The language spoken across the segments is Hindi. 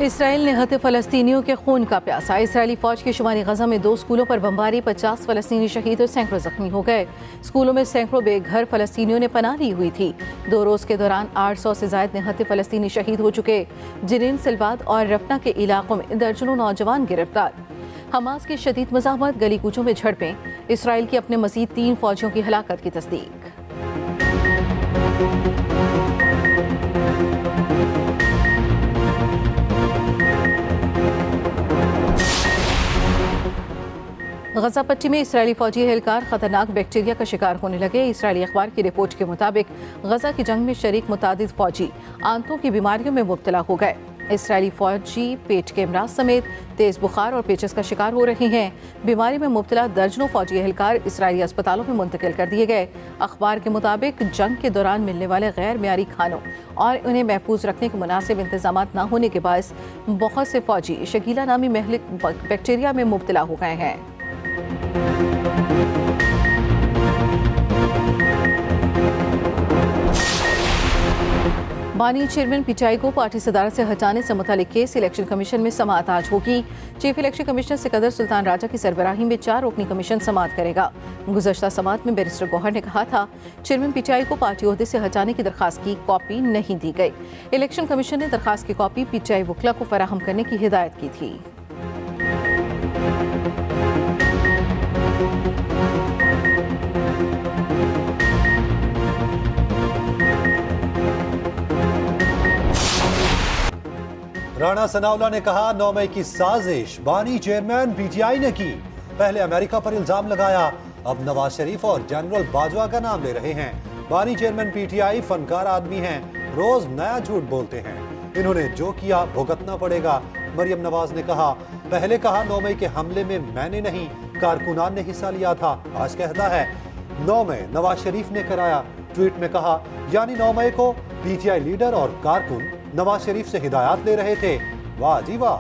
इसराइल ने हते फ़लस्तीनियों के खून का प्यासा। इसराइली फ़ौज की शुमाली गजा में 2 स्कूलों पर बमबारी, 50 फ़लस्तीनी शहीद और सैकड़ों जख्मी हो गए। स्कूलों में सैकड़ों बेघर फ़लस्तीनियों ने पनाह ली हुई थी। 2 रोज़ के दौरान 800 से ज़ायद निहत्ते फ़लस्तीनी शहीद हो चुके। जिनीन, सिलवाद और रफना के इलाकों में दर्जनों नौजवान गिरफ्तार। हमास की शदीद मज़ाहमत, गली कूचों में झड़पें। इसराइल की अपने मज़ीद 3 फ़ौजियों की हलाकत की तस्दीक। गजा पट्टी में इसराइली फौजी एहलकार खतरनाक बैक्टीरिया का शिकार होने लगे। इसराइली अखबार की रिपोर्ट के मुताबिक गजा की जंग में शरीक मुतादिद फौजी आंतों की बीमारियों में मुब्तला हो गए। इसराइली फौजी पेट के अमराज समेत तेज बुखार और पेचिस का शिकार हो रहे हैं। बीमारी में मुब्तला दर्जनों फौजी एहलकार इसराइली अस्पतालों में मुंतकिल कर दिए गए। अखबार के मुताबिक जंग के दौरान मिलने वाले गैर मियारी खानों और उन्हें महफूज रखने के मुनासिब इंतजाम न होने के बायस बहुत से फौजी शकीला नामी महलिक बैक्टीरिया में मुब्तला हो गए हैं। बानी चेयरमैन पिचाई को पार्टी सदारत से हटाने से मुतालिक केस इलेक्शन कमीशन में समाअत आज होगी। Chief election commissioner Sikandar Sultan Raja की सरबराही में 4 रुकनी कमीशन समाअत करेगा। गुज़श्ता समाअत में बैरिस्टर गौहर ने कहा था चेयरमैन पिचाई को पार्टी ओहदे से हटाने की दरखास्त की कॉपी नहीं दी गई। इलेक्शन कमीशन ने दरखास्त की कॉपी पिचाई वकला को फराहम करने की हिदायत की थी। राणा सनाउल्लाह ने कहा 9 मई की साजिश बानी चेयरमैन पीटीआई ने की। पहले अमेरिका पर इल्जाम लगाया, अब नवाज शरीफ और जनरल बाजवा का नाम ले रहे हैं। बानी चेयरमैन पीटीआई फनकार आदमी हैं, रोज नया झूठ बोलते हैं। इन्होंने जो किया भुगतना पड़ेगा। मरियम नवाज ने कहा, पहले कहा 9 मई के हमले में मैंने नहीं कारकुनान ने हिस्सा लिया था, आज कहता है 9 मई नवाज शरीफ ने कराया। ट्वीट में कहा यानी 9 मई को पीटीआई लीडर और कारकुन नवाज शरीफ से हिदायत ले रहे थे। वाह जी वाह।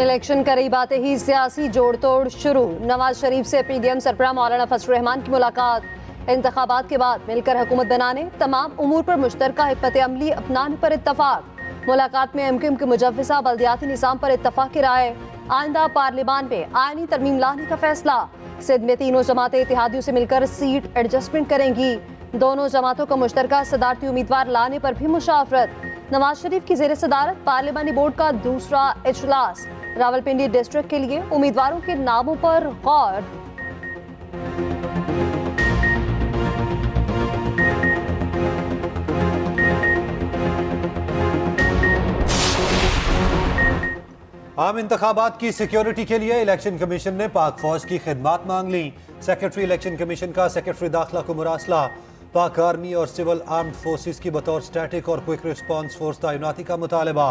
इलेक्शन करीब आते ही सियासी जोड़ तोड़ शुरू। नवाज शरीफ से पीडीएम सरबराह मौलाना फजल रहमान की मुलाकात। इंतखाबात के बाद मिलकर हुकूमत बनाने, तमाम उमूर पर मुश्तरका हिकमत अमली अपनाने पर इत्तफाक। मुलाकात में एमक्यूएम के मुजव्विसा बल्दियाती निज़ाम पर इत्तफाक की राय। आइंदा पार्लियामान में आईनी तरमीम लाने का फैसला। सिंध में तीनों जमातें इत्तेहादियों से मिलकर सीट एडजस्टमेंट करेंगी। दोनों जमातों का मुश्तरका सदारती उम्मीदवार लाने पर भी मुशावरत। नवाज शरीफ की ज़ेर सदारत पार्लियामानी बोर्ड का दूसरा इजलास। रावलपिंडी डिस्ट्रिक्ट के लिए उम्मीदवारों के नामों पर गौर। आम इंतखाबात की सिक्योरिटी के लिए इलेक्शन कमीशन ने पाक फौज की खिदमात मांग ली। सेक्रेटरी इलेक्शन कमीशन का सेक्रेटरी दाखिला को मुरासला। पाक आर्मी और सिविल आर्म्ड फोर्सेस की बतौर स्टैटिक और क्विक रिस्पांस फोर्स तैनाती का मुतालबा।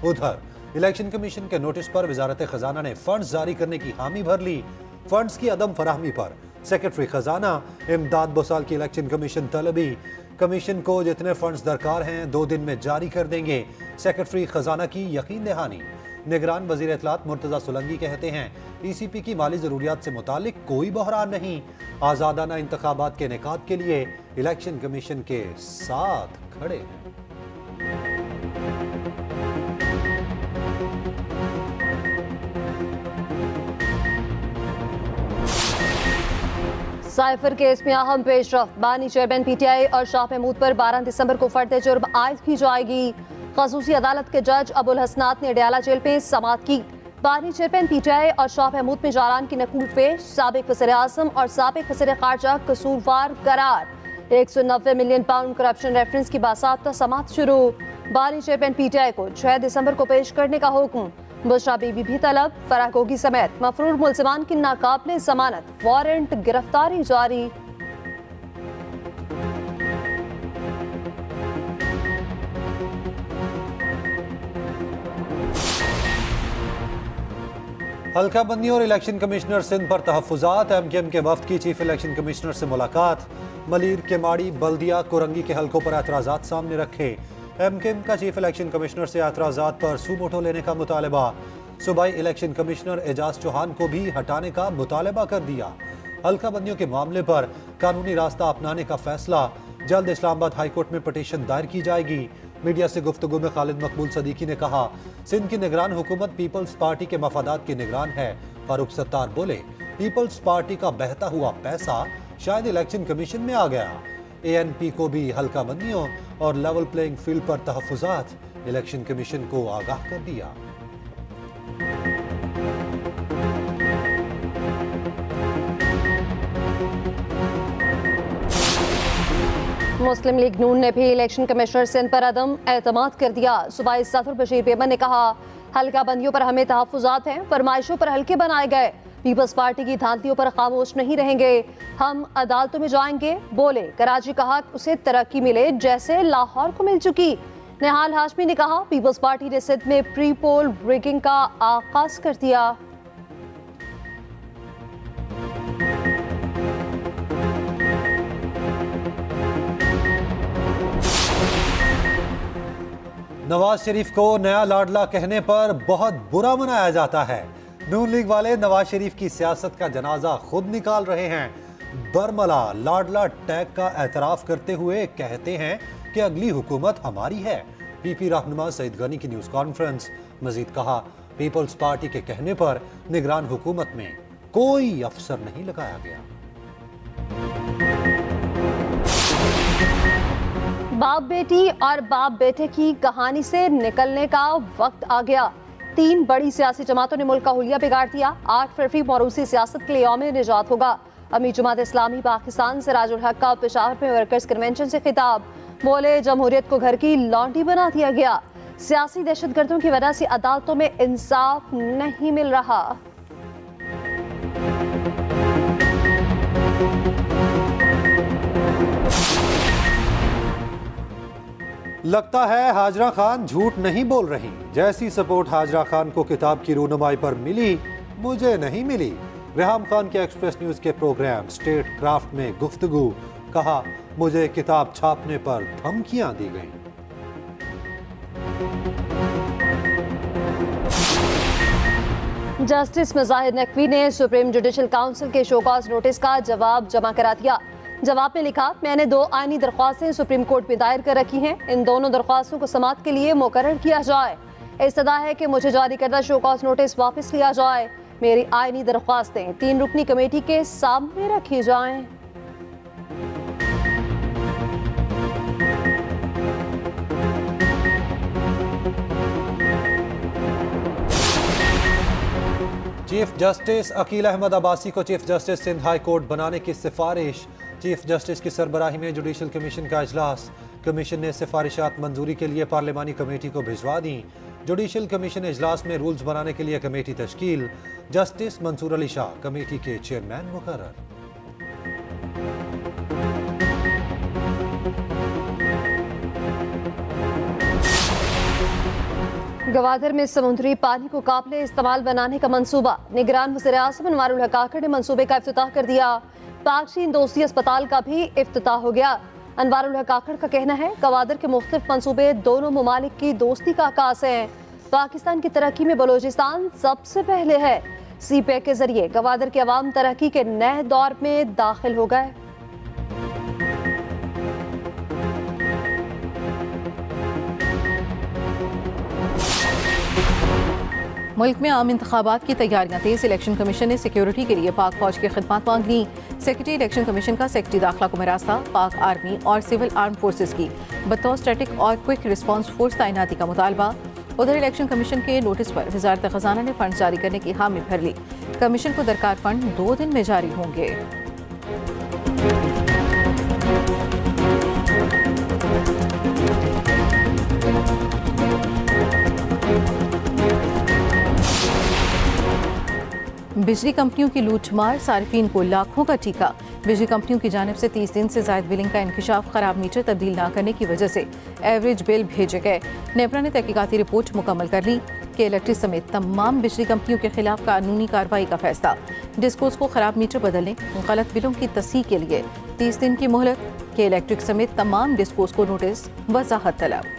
उधर इलेक्शन कमीशन के नोटिस पर वजारत खजाना ने फंड्स जारी करने की हामी भर ली। फंड्स की अदम फराहमी पर सेक्रेटरी खजाना इमदाद बोसाल की इलेक्शन कमीशन तलबी। कमीशन को जितने फंड्स दरकार हैं 2 दिन में जारी कर देंगे। सेक्रेटरी खजाना की यकीन दहानी। निगरान वजीर इत्तलात मुर्तजा सोलंकी कहते हैं ईसीपी की माली जरूरियात से मुतालिक कोई बहरान नहीं। आज़ादाना इंतखाबात के इनेकाद के लिए इलेक्शन कमीशन के साथ खड़े हैं। साइफर केस में अहम पेशरफ। बानी चेयरमैन पीटीआई और शाह महमूद पर 12 दिसंबर को फर्द जुर्म आयद की जाएगी। खसूसी अदालत के जज अबुल हसनात ने डयाला जेल में समाअत की। बानी चेयरमैन पीटीआई और शाह महमूद में जारान की नकूल पेश। साबिक वज़ीर आज़म और साबिक वज़ीर ख़ारजा कसूरवार करार। 190 मिलियन पाउंड करप्शन रेफरेंस की बासाब्ता समाअत शुरू। बानी चेयरमैन पीटीआई को 6 दिसंबर को पेश करने का हुक्म। बुशरा बीबी भी तलब। फराह गोगी समेत मफरूर मुल्ज़िमान की नाकाबिले जमानत, वारंट गिरफ्तारी जारी। हल्का बंदी और इलेक्शन कमिश्नर सिंध पर तहफ़्फ़ुज़ात। एमक्यूएम के वफ्द की चीफ इलेक्शन कमिश्नर से मुलाकात। मलीर, केमाड़ी, बल्दिया, कुरंगी के हल्कों पर एतराज़ात सामने रखे। एमक्यूएम का चीफ इलेक्शन कमिश्नर से एतराज़ात पर सूमोटो लेने का मुतालबा। सूबाई इलेक्शन कमिश्नर एजाज चौहान को भी हटाने का मुतालबा कर दिया। हल्का बंदियों के मामले पर कानूनी रास्ता अपनाने का फैसला। जल्द इस्लामाबाद हाईकोर्ट में पटिशन दायर की जाएगी। मीडिया से गुफ्तगू में खालिद मकबूल सदीकी ने कहा, सिंध की निगरान हुकूमत पीपल्स पार्टी के मफादात की निगरान है। फारूक सत्तार बोले, पीपल्स पार्टी का बहता हुआ पैसा शायद इलेक्शन कमीशन में आ गया। ANP को भी हल्का बंदियों और लेवल प्लेइंग फील्ड पर तहफुजात, इलेक्शन कमीशन को आगाह कर दिया। मुस्लिम लीग नून ने भी इलेक्शन कमिश्नर सिंध पर अदम एतमाद कर दिया। सूबाई सदर बशीर बेमन ने कहा, हल्का बंदियों पर हमें तहफुजात हैं, फरमाइशों पर हल्के बनाए गए। पीपल्स पार्टी की धांतियों पर खामोश नहीं रहेंगे, हम अदालतों में जाएंगे। बोले, कराची का हक उसे तरक्की मिले जैसे लाहौर को मिल चुकी। निहाल हाशमी ने कहा, पीपल्स पार्टी ने सिंध में प्री पोल रिगिंग का आगाज कर दिया। नवाज शरीफ को नया लाडला कहने पर बहुत बुरा मनाया जाता है। नून लीग वाले नवाज शरीफ की सियासत का जनाजा खुद निकाल रहे हैं। बरमला लाडला टैग का एतराफ करते हुए कहते हैं कि अगली हुकूमत हमारी है। PP रहनुमा सईद गनी की न्यूज कॉन्फ्रेंस। मजीद कहा, पीपल्स पार्टी के कहने पर निगरान हुकूमत में कोई अफसर नहीं लगाया गया। बाप बेटी और बाप बेटे की कहानी से निकलने का वक्त आ गया। 3 बड़ी सियासी जमातों ने मुल्क का हुलिया बिगाड़ दिया। 8 फरवरी मौरूसी सियासत के लिए यौम निजात होगा। अमीर जमात इस्लामी पाकिस्तान सिराजुल हक का पेशावर में वर्कर्स कन्वेंशन से खिताब। बोले, जमहूरियत को घर की लॉन्ड्री बना दिया गया। सियासी दहशतगर्दों की वजह से अदालतों में इंसाफ नहीं मिल रहा। लगता है हाजरा खान झूठ नहीं बोल रही। जैसी सपोर्ट हाजरा खान को किताब की रूनुमाई पर मिली, मुझे नहीं मिली। रेहाम खान के एक्सप्रेस न्यूज के प्रोग्राम स्टेट क्राफ्ट में गुफ्तगू। कहा, मुझे किताब छापने पर धमकियां दी गईं। जस्टिस मुजाहिर नकवी ने सुप्रीम जुडिशल काउंसिल के शोकॉज नोटिस का जवाब जमा करा दिया। जवाब में लिखा, मैंने 2 आईनी दरख्वास्तें सुप्रीम कोर्ट में दायर कर रखी हैं। इन दोनों दरख्वास्तों को समाअत के लिए मुकर्रर किया जाए। इस्तदा है कि मुझे जारी करदा शोकॉज नोटिस वापस लिया जाए। मेरी आईनी दरख्वास्तें 3 रुकनी कमेटी के सामने रखी जाएं। चीफ जस्टिस अकील अहमद अब्बासी को chief justice Sindh high court बनाने की सिफारिश। चीफ जस्टिस की सरबराही में जुडिशल कमीशन का इजलास। कमीशन ने सिफारिशात मंजूरी के लिए पार्लिमानी कमेटी को भिजवा दी। जुडिशल कमीशन इजलास में रूल्स बनाने के लिए कमेटी तश्कील। जस्टिस मंसूर अली शाह कमेटी के चेयरमैन मुकर्रर। गवादर में समुद्री पानी को काबिले इस्तेमाल बनाने का मंसूबा। निगरान वज़ीर आज़म अनवारुल हक काकड़ ने मंसूबे का इफ्तिताह कर दिया। पाक चीन दोस्ती अस्पताल का भी इफ्तिताह हो गया। अनवारुल हक काकड़ का कहना है, गवादर के मुख्तलिफ मंसूबे दोनों ममालिक की दोस्ती का आकाश है। पाकिस्तान की तरक्की में बलोचिस्तान सबसे पहले है। CPEC के जरिए गवादर के अवाम तरक्की के नए दौर में दाखिल हो गए। मुल्क में आम इंतखाबात की तैयारियां तेज। इलेक्शन कमीशन ने सिक्योरिटी के लिए पाक फौज की खिदमत मांग ली। सेक्रेटरी इलेक्शन कमीशन का सेक्रेटरी दाखिला को मरास्ता पाक आर्मी और सिविल आर्म फोर्सेस की बतौर स्टैटिक और क्विक रिस्पांस फोर्स तैनाती का मुतालबा। उधर इलेक्शन कमीशन के नोटिस पर वजारत खजाना ने फंड जारी करने की हामी भर ली। कमीशन को दरकार फंड 2 दिन में जारी होंगे। बिजली कंपनियों की लूटमार, सार्फिन को लाखों का टीका। बिजली कंपनियों की जानिब से 30 दिन से जायद बिलिंग का इंकशाफ, खराब मीटर तब्दील न करने की वजह से एवरेज बिल भेजे गए। नेपरा ने तहकीकाती रिपोर्ट मुकम्मल कर ली कि इलेक्ट्रिक समेत तमाम बिजली कंपनियों के खिलाफ कानूनी कार्रवाई का फैसला। डिस्कोस को खराब मीटर बदलने, गलत बिलों की तस्हीह के लिए 30 दिन की मोहलत। के इलेक्ट्रिक समेत तमाम डिस्कोस को नोटिस, वजाहत तलब।